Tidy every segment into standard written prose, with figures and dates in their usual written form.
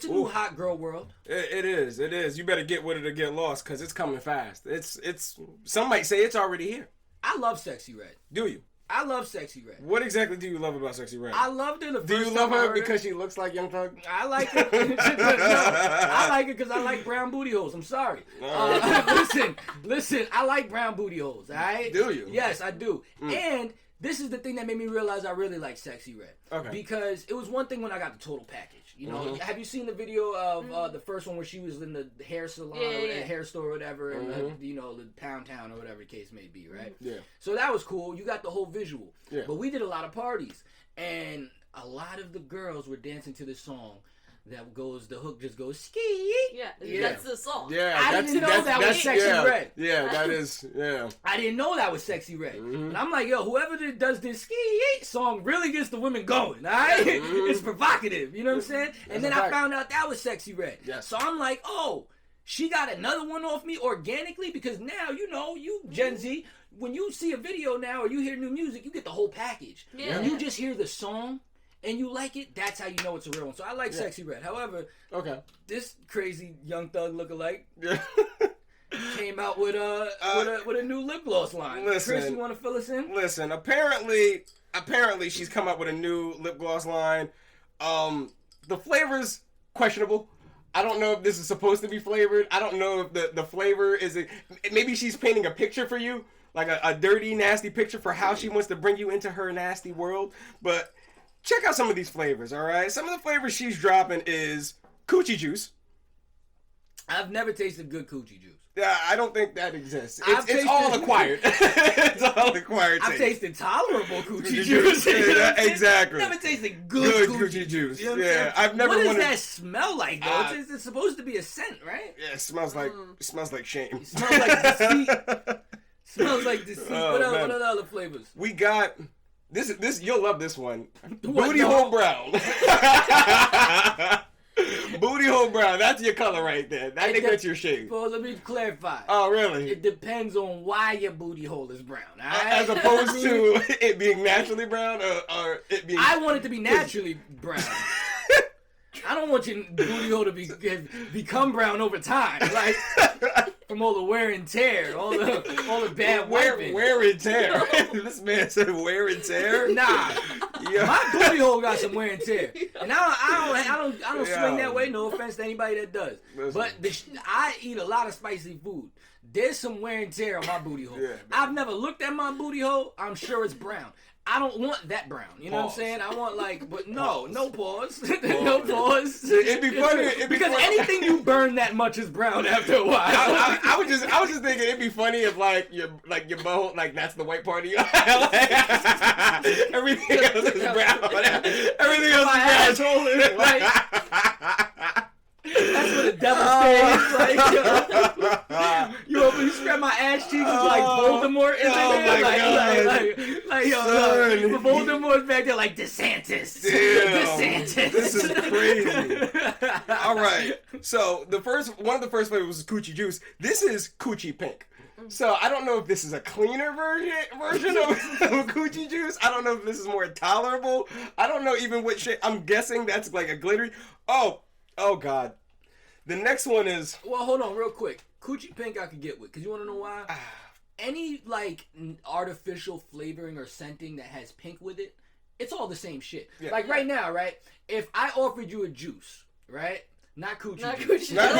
It's a new hot girl world. It is. It is. You better get with it or get lost, because it's coming fast. It's. Some might say it's already here. I love Sexy Red. Do you? I love Sexy Red. What exactly do you love about Sexy Red? I loved her the first time. Do you love her I because she looks like Young Thug? I like her. No, I like her because I like brown booty holes. I'm sorry. Listen. I like brown booty holes. All right. Do you? Yes, I do. And this is the thing that made me realize I really like Sexy Red. Okay. Because it was one thing when I got the total package. You know, have you seen the video of the first one where she was in the hair salon or the hair store or whatever, and the Pound Town or whatever the case may be, right? Yeah. So that was cool. You got the whole visual. Yeah. But we did a lot of parties, and a lot of the girls were dancing to this song. The hook just goes ski. Yeah, that's the song. Yeah, I didn't know that was Sexy Red. Yeah, that is, I didn't know that was Sexy Red. And I'm like, yo, whoever does this ski song really gets the women going, all right? It's provocative, you know what I'm saying? And then I found out that was Sexy Red. Yes. So I'm like, oh, she got another one off me organically, because now, you Gen Z, when you see a video now or you hear new music, you get the whole package. Yeah. When you just hear the song, and you like it, that's how you know it's a real one. So I like Sexy Red. However, this crazy Young Thug lookalike came out with a new lip gloss line. Listen, Chris, you want to fill us in? Listen, apparently she's come up with a new lip gloss line. The flavor's questionable. I don't know if this is supposed to be flavored. I don't know if the flavor is it. Maybe she's painting a picture for you, like a dirty, nasty picture for how she wants to bring you into her nasty world. But check out some of these flavors, all right? Some of the flavors she's dropping is coochie juice. I've never tasted good coochie juice. Yeah, I don't think that exists. It's all acquired. It's all acquired. I've tasted tolerable coochie juice. Exactly. Never tasted good coochie juice. You know what I've never. What does that smell like though? It's supposed to be a scent, right? Yeah, it smells like shame. It smells like deceit. Smells like deceit. Oh, What are the other flavors? We got this. You'll love this one. What, Booty hole brown. Booty hole brown. That's your color right there. I think that's your shade. Well, let me clarify. Oh, really? It depends on why your booty hole is brown. All right? As opposed to it being naturally brown, or it being. I want it to be naturally brown. I don't want your booty hole to become brown over time, like from all the wear and tear, all the bad wiping. Wear and tear. This man said wear and tear. Nah, my booty hole got some wear and tear, and I don't swing that way. No offense to anybody that does, but I eat a lot of spicy food. There's some wear and tear on my booty hole. Yeah, I've never looked at my booty hole. I'm sure it's brown. I don't want that brown. You know what I'm saying? I want but no pause. No pause. It'd be funny. Because anything you burn that much is brown after a while. I was just thinking it'd be funny if your bow, that's the white part of your everything else is brown. Everything else is brown. Is white. That's what the devil stays. You scrap my ass cheeks, it's like Voldemort is in there. Voldemort's back there like DeSantis. Damn. DeSantis. This is crazy. All right. So one of the first flavors was coochie juice. This is coochie pink. So I don't know if this is a cleaner version of coochie juice. I don't know if this is more tolerable. I don't know even what shade. I'm guessing that's like a glittery. Oh God. The next one is... Well, hold on real quick. Coochie pink I could get with, because you want to know why? Any, artificial flavoring or scenting that has pink with it, it's all the same shit. Yeah. Like, right now, right? If I offered you a juice, right? Not coochie juice. Not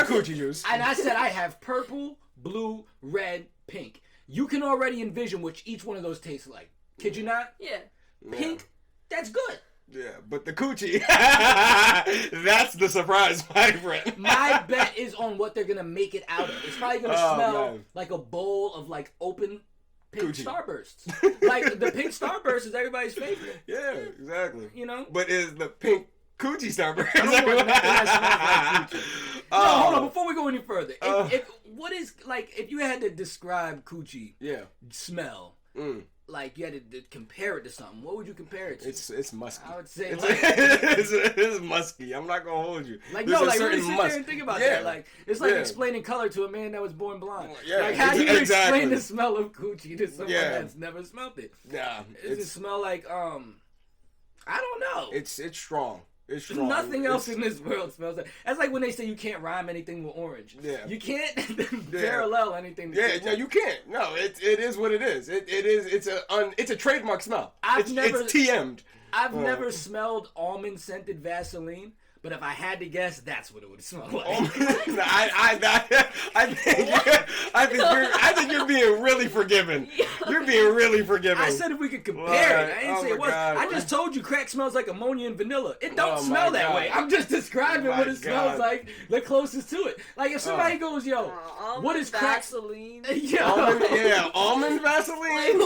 coochie juice. And I said I have purple, blue, red, pink. You can already envision what each one of those tastes like. Kid you not? Yeah. Pink, that's good. Yeah, but the coochie, that's the surprise, my friend. My bet is on what they're going to make it out of. It's probably going to smell like a bowl of, open pink coochie. Starbursts. The pink Starburst is everybody's favorite. Yeah, exactly. You know? But is the pink coochie Starburst? I don't want nothing that smells like coochie. No, hold on. Before we go any further, if you had to describe coochie smell, you had to compare it to something, what would you compare it to? It's musky. I would say it's musky. I'm not gonna hold you. Really sit there and think about that. It's like explaining color to a man that was born blind. Yeah, how do you explain the smell of coochie to someone that's never smelled it? Yeah, Does it smell like I don't know. It's strong. It's strong. Nothing else in this world smells like. That's like when they say you can't rhyme anything with orange. Yeah. You can't parallel anything. No, you can't. No, it is what it is. It is. It's a trademark smell. It's TM'd. I've never smelled almond scented Vaseline. But if I had to guess, that's what it would smell like. I think you're being really forgiving. You're being really forgiving. I said if we could compare it. I didn't say it was. God. I just told you crack smells like ammonia and vanilla. It don't smell that way. I'm just describing what it smells like, the closest to it. Like if somebody goes, yo, what is crack? Vaseline? Almond Vaseline.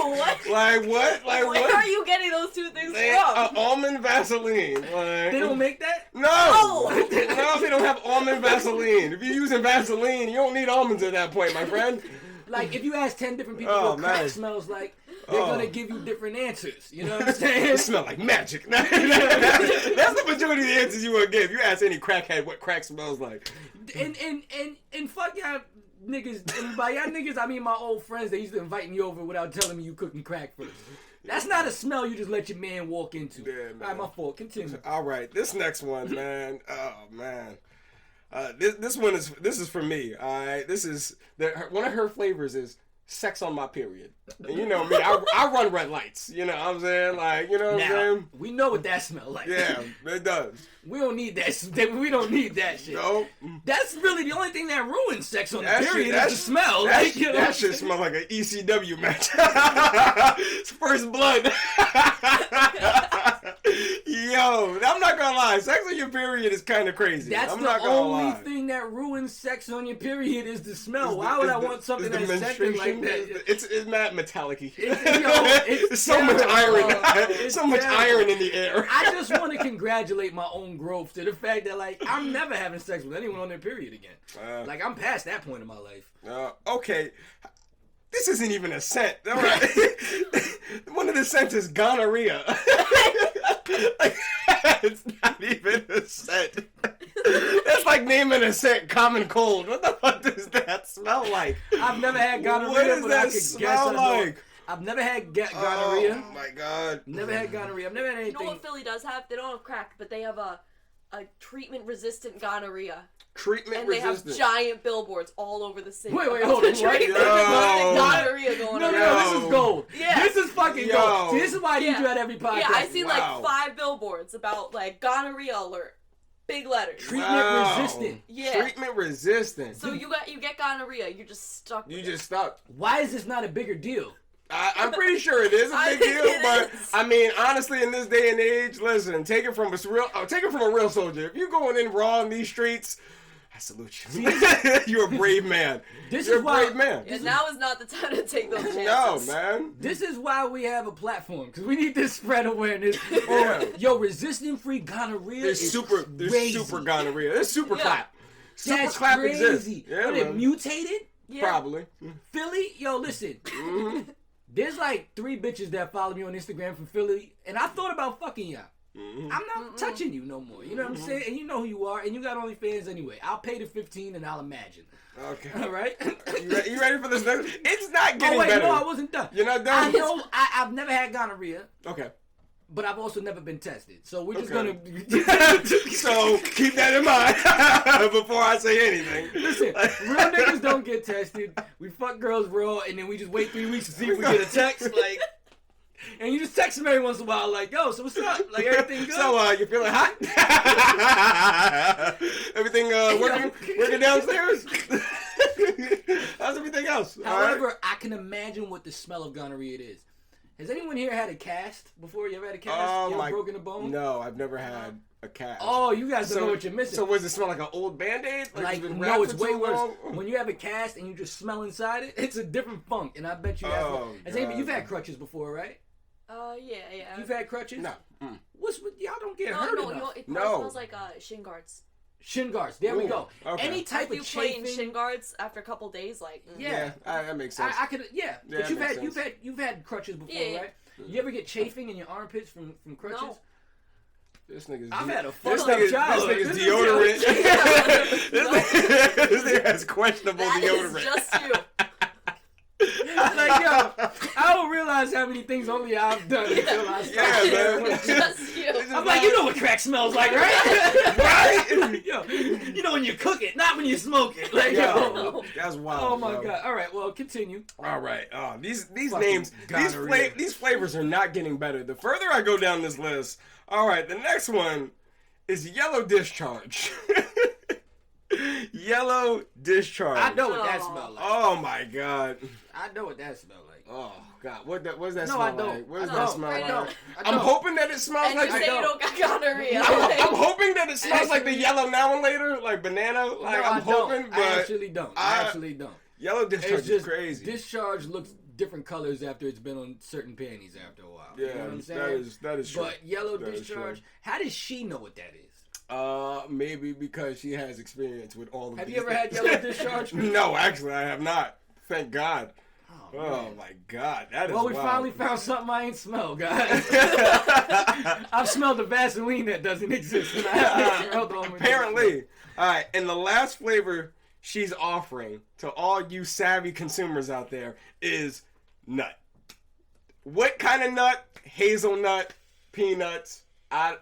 Like what? Where are you getting those two things from? Almond Vaseline. They don't make that? No, they don't have almond Vaseline. If you're using Vaseline, you don't need almonds at that point, my friend. Like, if you ask 10 different people what crack smells like, they're going to give you different answers. You know what I'm saying? It smells like magic. That's the majority of the answers you would give. You ask any crackhead what crack smells like. And fuck y'all niggas. And by y'all niggas, I mean my old friends. They used to invite me over without telling me you cooking crack first. That's not a smell you just let your man walk into. Yeah, all right, my fault. Continue. All right, this next one, man. Oh man, this is for me. All right, this is one of her flavors is sex on my period. And you know me, I run red lights. You know what I'm saying? Like, you know what I'm saying? We know what that smell like. Yeah, it does. We don't need that. We don't need that shit. No. That's really the only thing that ruins sex on the period is the smell. That shit smell like an ECW match. It's first blood. Yo, I'm not gonna lie. Sex on your period is kind of crazy. That's I'm the not gonna only lie. thing that ruins sex on your period is the smell. Why would I want something that's scented like that? It's not metallic-y. It's so much iron. It's so much iron in the air. I just want to congratulate my own growth to the fact that, like, I'm never having sex with anyone on their period again. Like, I'm past that point in my life. Okay. This isn't even a scent. All right. One of the scents is gonorrhea. Like, it's not even a scent. That's like naming a scent common cold. What the fuck does that smell like? I've never had gonorrhea, what does but that I could smell guess like? I've never had gonorrhea. Oh my god. Never had gonorrhea. I've never had anything. You know what Philly does have? They don't have crack, but they have a treatment-resistant gonorrhea. Treatment resistant. And they have giant billboards all over the city. Wait, hold on. Gonorrhea going on. This is gold. Yeah. This is fucking gold. See, this is why I need you at every podcast. Yeah, I see like 5 billboards about like gonorrhea alert. Big letters. Treatment resistant. Yeah. Treatment resistant. So you get gonorrhea, you're just stuck. You just stuck. Why is this not a bigger deal? I'm pretty sure it is a big deal, but I mean, honestly, in this day and age, listen, take it from a real soldier. If you're going in raw in these streets, I salute you. You're a brave man. You're a brave man. Yeah, now is not the time to take those chances. No, man. This is why we have a platform, because we need to spread awareness. Yo, resistant-free gonorrhea is super gonorrhea. There's super clap. Super That's clap crazy. exists. Yeah, But it mutated? Yeah. Probably. Philly? Yo, listen. There's like 3 bitches that follow me on Instagram from Philly, and I thought about fucking y'all. I'm not touching you no more. You know what I'm saying? And you know who you are, and you got OnlyFans anyway. I'll pay the $15 and I'll imagine. Okay. All right? You ready for this next? It's not getting better. No, I wasn't done. You're not done? I know I've never had gonorrhea. Okay. But I've also never been tested. So we're just going to... So keep that in mind before I say anything. Listen, real niggas don't get tested. We fuck girls raw, and then we just wait 3 weeks to see if we get a text. Like, and you just text them every once in a while, like, yo, so what's up? Like, everything good? So, you feeling hot? Everything working downstairs? How's everything else? However, I can imagine what the smell of gonorrhea is. Has anyone here had a cast before? You ever had a cast? You ever broken a bone? No, I've never had a cast. Oh, you guys don't know what you're missing. So does it smell like an old Band-Aid? No, it's way worse. When you have a cast and you just smell inside it, it's a different funk. And I bet you you've had crutches before, right? Yeah. You've had crutches? No. Y'all don't get hurt enough. No, it smells like shin guards. Shin guards. There we go. Okay. Any type of chafing. Playing shin guards after a couple days, like that makes sense. I could but you've had crutches before, right? You ever get chafing in your armpits from crutches? No. This nigga's I've had a fucked up childhood. This nigga's deodorant. This nigga has questionable deodorant. That is just you. like, yo, I don't realize how many things only I've done until I started. Yeah, man. Just you. I'm like, you know what crack smells like, right? Right? Yo, you know when you cook it, not when you smoke it. Like, Yo, that's wild. oh my bro. god. All right, well, continue. All right. These Fucking names, gonorrhea. these flavors are not getting better. The further I go down this list, all right, the next one is yellow discharge. Yellow discharge. I know what that smells like. Oh my god. I know what that smells like. Oh god. What does that No, smell I don't. like? What does I that don't. smell I like? don't. I I'm don't. hoping that it smells And like. you say you don't got gonorrhea. I'm hoping that it smells like the yellow now and later, like banana. Like No, I'm I hoping, don't. but I actually don't. I actually don't. yellow discharge It's just is crazy. discharge looks different colors after it's been on certain panties after a while. Yeah, You know what I'm saying? that is true. But yellow That is discharge, true. how does she know what that is? Maybe because she has experience with all of Have these you ever had things. yellow discharge? No, actually, I have not. Thank God. Oh, Oh man. my God, that is Well, we wild. finally found something I ain't smelled, guys. I've smelled the Vaseline that doesn't exist. And I haven't smelled the one with Apparently. All right, and the last flavor she's offering to all you savvy consumers out there is nut. What kind of nut? Hazelnut, peanuts,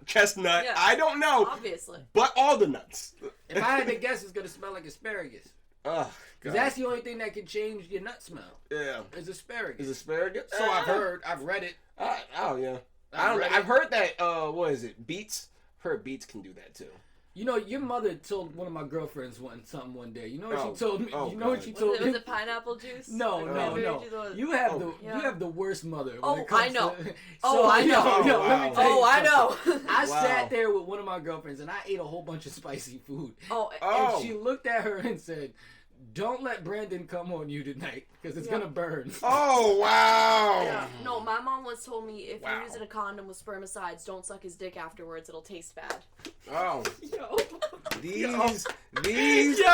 chestnut. Yeah. I don't know, Obviously. but all the nuts. If I had to guess, it's gonna smell like asparagus. Oh, Because that's the only thing that can change your nut smell. yeah. Is asparagus. Is asparagus? So I've heard. I've read it. Oh yeah. I've read it. I've heard that. What is it? Beets. I've heard beets can do that too. You know, your mother told one of my girlfriends something one day. You know what Oh. she told me? Oh, you know what God. she Was told it, me? was it pineapple juice? No, Like no, cranberry no. juice or- You have Yeah. you have the worst mother. When Oh, it comes I know. To, Oh, I know. Yo, Oh, let me wow. tell you Oh, I something. know. I Wow. sat there with one of my girlfriends and I ate a whole bunch of spicy food. Oh, Oh. And she looked at her and said, "Don't let Brandon come on you tonight because it's Yeah. gonna burn." Oh wow. yeah. No, my mom once told me if Wow. you're using a condom with spermicides, don't suck his dick afterwards. It'll taste bad. Oh. Yo, These. yo,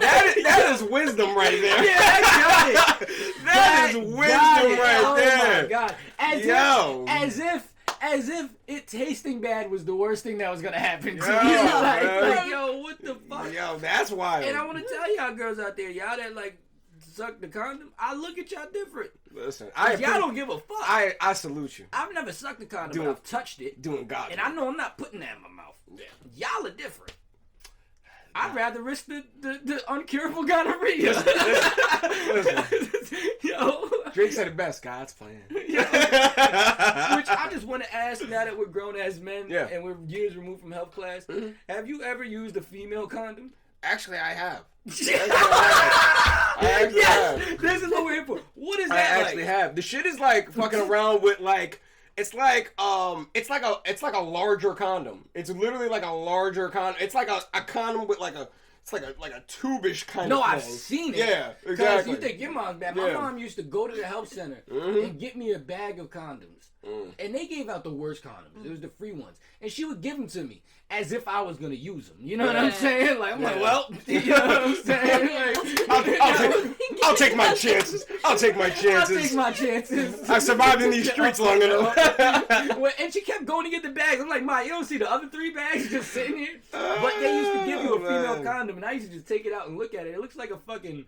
That is wisdom right there. yeah, I got it. That is Got wisdom it. right Oh there. my god! Yo. As if it tasting bad was the worst thing that was gonna happen to Yo, you. Like, man. yo, what the fuck? Yo, that's wild. And I want to tell y'all girls out there, y'all that like suck the condom, I look at y'all different. Listen, Y'all don't give a fuck. I salute you. I've never sucked the condom, Doing- but I've touched it, Doing God. and I know I'm not putting that in my mouth. Yeah. Y'all are different. I'd rather risk the uncurable gonorrhea. Listen. Yo. Drake said it best. God's plan. Yo. Which I just want to ask now that we're grown as men Yeah. and we're years removed from health class, Mhm. have you ever used a female condom? Actually, I have. I actually have. This is what we're here for. What is I that actually like? have. The shit is like fucking around with like it's like a larger condom. It's literally like a larger condom. It's like a condom with like a tube-ish kind No, of thing. I've seen it. Yeah, Because exactly. you think your mom's bad. My Yeah. mom used to go to the health center Mhm. and get me a bag of condoms. And they gave out the worst condoms. It was the free ones. And she would give them to me as if I was going to use them. You know what I'm Yeah. saying? Like, I'm like, Yeah. well, you know what I'm saying? Like, I'll take my chances. I'll take my I'll chances. take my chances. I've survived in these streets long enough. Well, and she kept going to get the bags. I'm like, Ma, you don't see the other 3 bags just sitting here? But they used to give you a female man. condom, and I used to just take it out and look at it. It looks like a fucking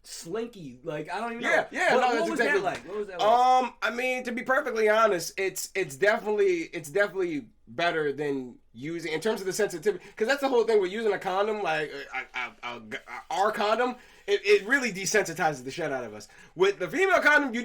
slinky. Like, I don't even know. Yeah, yeah, What, no, what that's was exactly. that like? What was that like? I mean, to be perfectly honest, it's definitely better than using in terms of the sensitivity, because that's the whole thing with using a condom, like our condom. It really desensitizes the shit out of us. With the female condom, you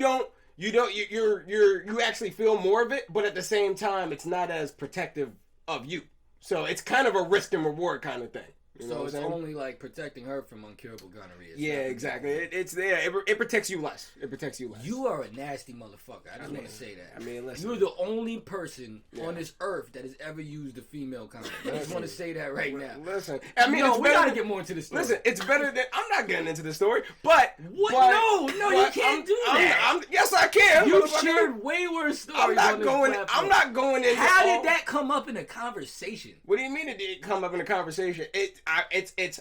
actually feel more of it, but at the same time, it's not as protective of you. So it's kind of a risk and reward kind of thing. You know So what it's I'm saying? only like protecting her from uncurable gonorrhea. It's Yeah, not exactly. protecting It's there. It protects you less. It protects you less. you are a nasty motherfucker. I just want to say that. I mean, listen. You're the only person Yeah. on this earth that has ever used a female condom. I just want to say that right now. Listen, I mean, No, it's we better. gotta get more into the story. Listen, it's better than I'm not getting into the story, but What? but- No, you but can't do that. yes, I can. You motherfucker. shared way worse stories. I'm not on this going. platform. I'm not going into. How all- did that come up in a conversation? What do you mean it didn't come up in a conversation?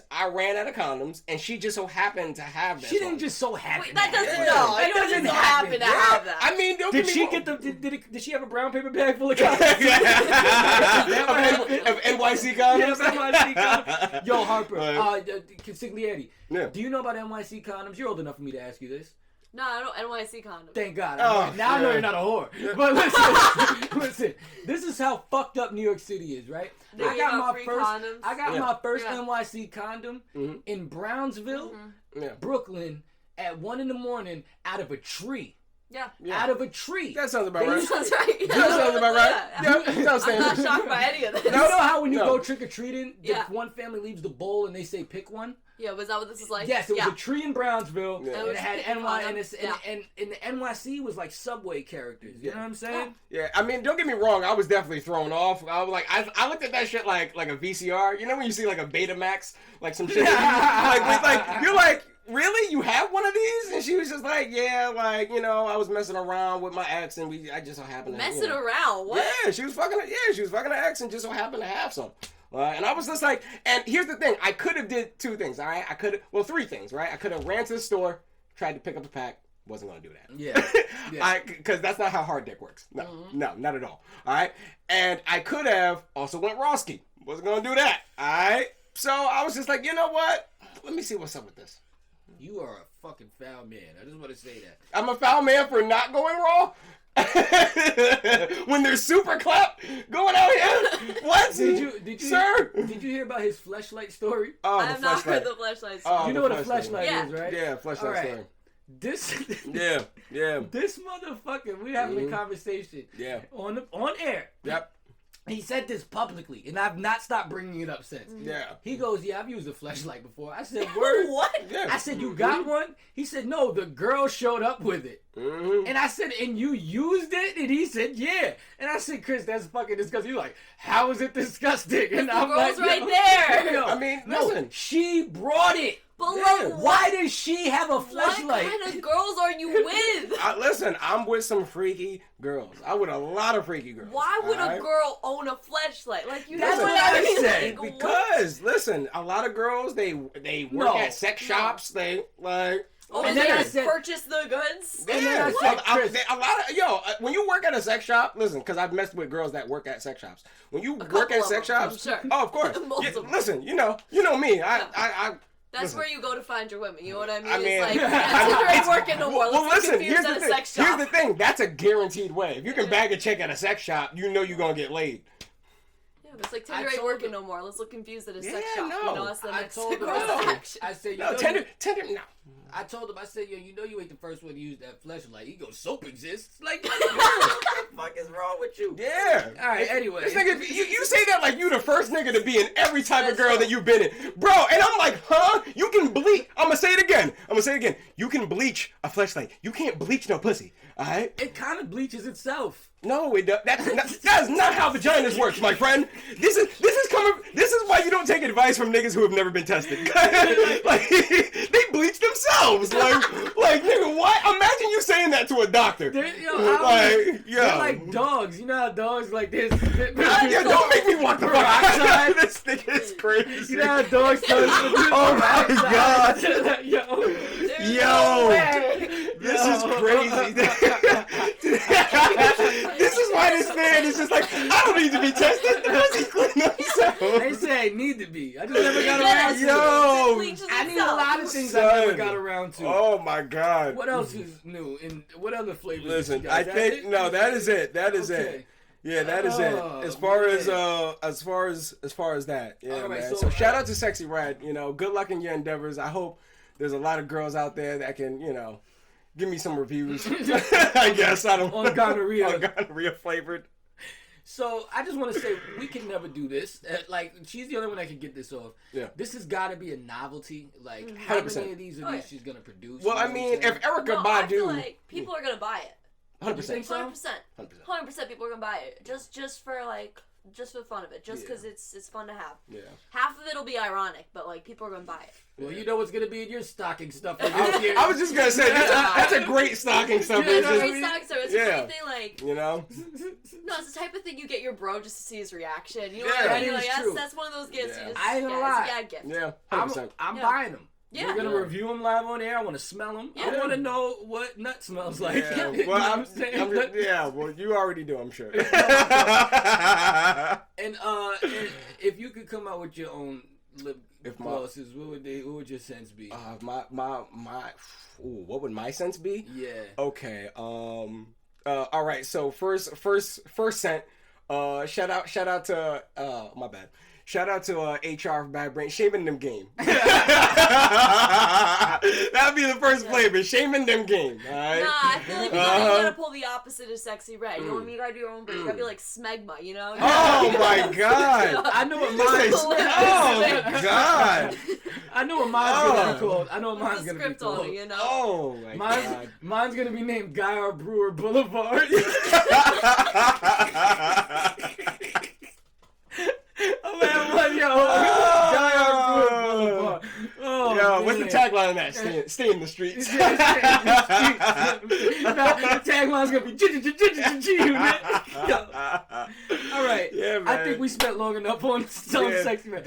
I ran out of condoms, and she just so happened to have that. She didn't just so happen. Wait, that to have doesn't it. no. That It doesn't doesn't happen to have that. I mean, don't Did get me she wrong. get the? Did she have a brown paper bag full of condoms? of NYC Yeah, condoms? NYC condoms. Yo, Harper, Right. Consigliere, Yeah. do you know about NYC condoms? You're old enough for me to ask you this. No, I don't NYC condoms. Thank God. Oh, now I know you're not a whore. But listen, this is how fucked up New York City is, right? I got my first NYC condom in Brownsville, Brooklyn, at 1 a.m. out of a tree. Yeah. Out of a tree. That sounds about right. Sounds right. That sounds about right. Yeah. I'm not shocked by any of this. You know how when you go trick-or-treating, one family leaves the bowl and they say pick one? Yeah, was that what this is like? Yes, it was a tree in Brownsville, and it it had NY, and the NYC was like Subway characters. You know what I'm saying? Yeah, I mean, don't get me wrong. I was definitely thrown off. I was like, I looked at that shit like a VCR. You know when you see like a Betamax, like some shit. like you're like, really? You have one of these? And she was just like, yeah, like, you know, I was messing around with my ex, and I just so happened to messing around. What? Yeah, she was fucking an ex, and just so happened to have some. And I was just like, and here's the thing, I could have did 2 things, all right? I could have, 3 things, right? I could have ran to the store, tried to pick up the pack, wasn't going to do that. Yeah. Because that's not how hard dick works. No, no, not at all. All right? And I could have also went Roski. Wasn't going to do that. All right? So I was just like, you know what? Let me see what's up with this. You are a fucking foul man. I just want to say that. I'm a foul man for not going raw? When there's super clap going out here? What? Did you, sir? Did you hear about his fleshlight story? Oh, I have not heard the fleshlight story. You know what a fleshlight is, right? Yeah, fleshlight story. This yeah. This motherfucker, we having a conversation. Yeah. On air. Yep. He said this publicly, and I've not stopped bringing it up since. Yeah. He goes, yeah, I've used a fleshlight before. I said, word? What? Yeah. I said, you got one? He said, no, the girl showed up with it. And I said, and you used it? And he said, yeah. And I said, Chris, that's fucking disgusting. He's like, how is it disgusting? And I'm like, right there. Yo, I mean, listen. She brought it. But why does she have a fleshlight? What kind of girls are you with? Listen, I'm with some freaky girls. I'm with a lot lot of freaky girls. Why would a girl own a fleshlight? Like, you That's know what I said. Like, because listen, a lot of girls they work at sex shops. They like. Oh, and and then I they said, purchase the goods? And then I said, Chris, a lot of when you work at a sex shop, listen, because I've messed with girls that work at sex shops. When you work at sex shops, sure. oh, of course. Listen, you know me. That's where you go to find your women. You know what I mean? I mean, it's like, that's working no more. Well, Let's listen. here's the thing. That's a guaranteed way. If you can bag a chick at a sex shop, you know you're gonna get laid. Yeah, but it's like Tinder ain't working no more. Let's look confused at a sex shop. No. You know, that's the next told him, action. I said, no, Tinder, no. I told him, I said, yo, you know you ain't the first one to use that fleshlight. He goes, soap exists. Like, what the fuck is wrong with you? Yeah. All right, anyway. This nigga, you say that like you the first nigga to be in every type of girl that you've been in. Bro, and I'm like, huh? You can bleach. I'm going to say it again. You can bleach a fleshlight. You can't bleach no pussy. All right? It kind of bleaches itself. No, it does. That is not how vaginas works, my friend. This is why you don't take advice from niggas who have never been tested. Like they bleach themselves. Like nigga, what? Imagine you saying that to a doctor. They're like dogs. You know how dogs like this. Don't make me walk the fuck outside. This nigga is crazy. You know how dogs do oh my god. Yo. This is crazy. This is why this man is just like, I don't need to be tested because he cleaned himself. They say I need to be. I just never got around to it. I need a lot of things I never got around to. Oh my god. What else is new? And what other flavors? Listen, I think that is it. That is it. Yeah, that is it. As far as that. Yeah, right, man. So shout out to Sexxy Red. You know, good luck in your endeavors. I hope there's a lot of girls out there that can, you know, give me some reviews. I guess I don't on gonorrhea. On gonorrhea flavored. So I just want to say we can never do this. Like she's the only one that can get this off. Yeah. This has got to be a novelty. Like how many of these she's gonna produce? Well, I mean, if Erica Badu, I feel like people are gonna buy it. 100%. 100% people are gonna buy it. Just for the fun of it. Just because it's fun to have. Yeah. Half of it'll be ironic, but like people are gonna buy it. Well, you know what's gonna be in your stocking stuffer. I was just gonna say that's a great stocking stuffer. It's a great stocking stuffer. It's a great thing, like, you know. No, it's the type of thing you get your bro just to see his reaction. You know what I mean? That is true. That's one of those gifts. Yeah. You just, I ain't gonna lie. It's a gag gift. Yeah, 100%. I'm buying them. Yeah. We're gonna review them live on air. I want to smell them. Yeah. I want to know what nut smells like. Yeah. You know Well, what I'm saying? well, you already do, I'm sure. And if you could come out with your own lip glosses, what would your scents be? What would my scents be? Yeah. Okay. All right. So first scent. Shout out to my bad. Shout out to HR for Bad Brain. Shaming them game. That'd be the first flavor. Shaming them game. All right. Nah, I feel like you gotta pull the opposite of Sexy Red. You want me to gotta do your own, but you gotta be like smegma, you know? Oh my god. I know what mine's. Oh god. I know what mine's gonna be called. I know what mine's gonna be Script on called. it, you know? Oh my god. Mine's gonna be named Guy R. Brewer Boulevard. Oh man, what, yo? Guy R. Brewer Boulevard. Oh, yo, man. what's the tagline of that? Stay in the streets. The tagline's gonna be man. All right. Yeah, man. I think we spent long enough on some sexy man.